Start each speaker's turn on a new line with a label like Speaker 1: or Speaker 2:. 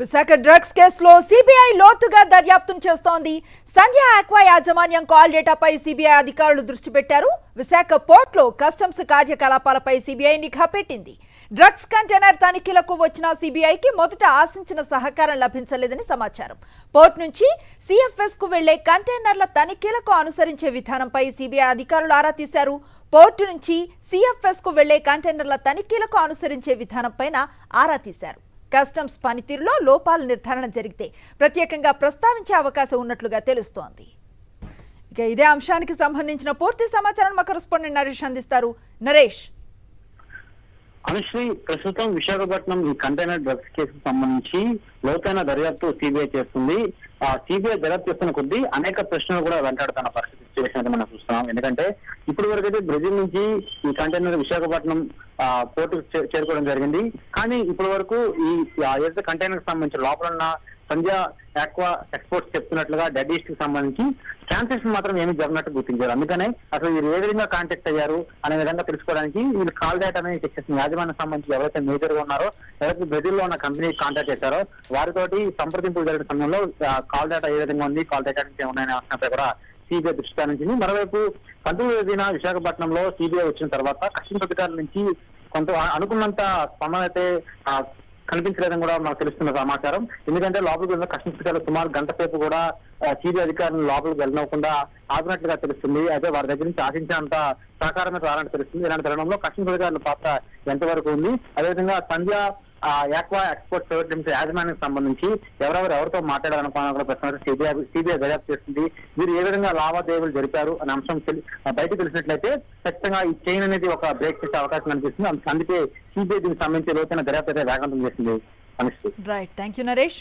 Speaker 1: Visakha drugs కేసులో CBI లోతుగా దర్యాప్తు చేస్తోంది. సంధ్య ఆక్వా యాజమాన్యం కాల్ డేటాపై సిబిఐ అధికారులు దృష్టి పెట్టారు. విశాఖ పోర్టులో కస్టమ్స్ కార్యకలాపాలపై సిబిఐ నిఘా పెట్టింది. డ్రగ్స్ కంటైనర్ తనిఖీలకు వచ్చిన సిబిఐకి మొదట ఆశించిన సహకారం లభించలేదని సమాచారం. పోర్టు నుంచి సిఎఫ్ఎస్ కు వెళ్లే కంటైనర్ల తనిఖీలకు అనుసరించే విధానంపై సిబిఐ అధికారులు ఆరా తీశారు. పోర్టు నుంచి సిఎఫ్ఎస్ కు వెళ్లే కంటైనర్ల తనిఖీలకు అనుసరించే విధానంపైన ఆరా తీశారు. కస్టమ్స్ పనితీరులో లోపాలు నిర్ధారణ జరిగితే ప్రత్యేకంగా ప్రస్తావించే అవకాశం ఉన్నట్లుగా తెలుస్తోంది. ఇక ఇదే అంశానికి సంబంధించిన పూర్తి సమాచారం మా కరెస్పాండెంట్ నరేష్ అందిస్తారు. నరేష్,
Speaker 2: అనుశ్రీ, ప్రస్తుతం విశాఖపట్నం ఈ కంటైనర్ డ్రగ్స్ కేసుకు సంబంధించి లోతైన దర్యాప్తు సిబిఐ చేస్తుంది. సిబిఐ దర్యాప్తు చేస్తున్న కొద్దీ అనేక ప్రశ్నలు కూడా వెంటాడుతున్న పరిస్థితి సిచ్యువేషన్ మనం చూస్తున్నాం. ఎందుకంటే ఇప్పటి వరకు అయితే బ్రెజిల్ నుంచి ఈ కంటైనర్ విశాఖపట్నం పోర్టుకు చేరుకోవడం జరిగింది. కానీ ఇప్పటి వరకు ఈ ఏదైతే కంటైనర్ సంబంధించి లోపల ఉన్న సంధ్య ఆక్వా ఎక్స్పోర్ట్స్ చెప్తున్నట్లుగా డెడ్ ఈస్ట్ కి సంబంధించి ట్రాన్సాక్షన్ మాత్రం ఏమీ జరిగినట్టు గుర్తించారు. అందుకనే అసలు వీరు ఏ విధంగా కాంటాక్ట్ అయ్యారు అనే విధంగా తెలుసుకోవడానికి వీళ్ళు కాల్ డేటా అనేది చెక్ చేసిన యాజమాన్యం సంబంధించి ఎవరైతే మేజర్ గా ఉన్నారో, ఎవరైతే బ్రెజిల్ లో ఉన్న కంపెనీ కాంటాక్ట్ చేశారో వారితోటి సంప్రదింపులు జరిగిన సమయంలో కాల్ డేటా ఏ విధంగా ఉంది, కాల్ డేటా నుంచి ఏమున్నాయనే అంశంపై కూడా సిబిఐ దృష్టి సారించింది. మరోవైపు 19వ తేదీన విశాఖపట్నంలో సిబిఐ వచ్చిన తర్వాత కస్టమ్స్ అధికారుల నుంచి కొంత అనుకున్నంత స్పందన అయితే కనిపించలేదని కూడా మనకు తెలుస్తున్న సమాచారం. ఎందుకంటే లోపలికి వెళ్ళిన కస్టమ్స్ అధికారులు సుమారు గంట సేపు కూడా సిబిఐ అధికారులను లోపలికి వెళ్ళనివ్వకుండా ఆపినట్లుగా తెలుస్తుంది. అయితే వారి దగ్గర నుంచి ఆశించినంత సహకారమే రావాలని తెలుస్తుంది. ఇలాంటి తరుణంలో కస్టమ్స్ అధికారుల పాత్ర ఎంతవరకు ఉంది, అదేవిధంగా సంధ్య ఆక్వా ఎక్స్పోర్ట్ ప్రైవేట్ లిమిటెడ్ యాజమాన్యానికి సంబంధించి ఎవరితో మాట్లాడాలనుకున్న ప్రశ్న సిబిఐ దర్యాప్తు చేస్తుంది. వీరు ఏ విధంగా లావాదేవీలు జరిపారు అనే అంశం బయటకు తెలిసినట్లయితే ఖచ్చితంగా ఈ చైన్ అనేది ఒక బ్రేక్ చేసే అవకాశం కనిపిస్తుంది. అందుకే సిబిఐ దీనికి సంబంధించి లోతైన దర్యాప్తు అయితే వేగవంతం చేసింది.
Speaker 1: Right, thank you Naresh.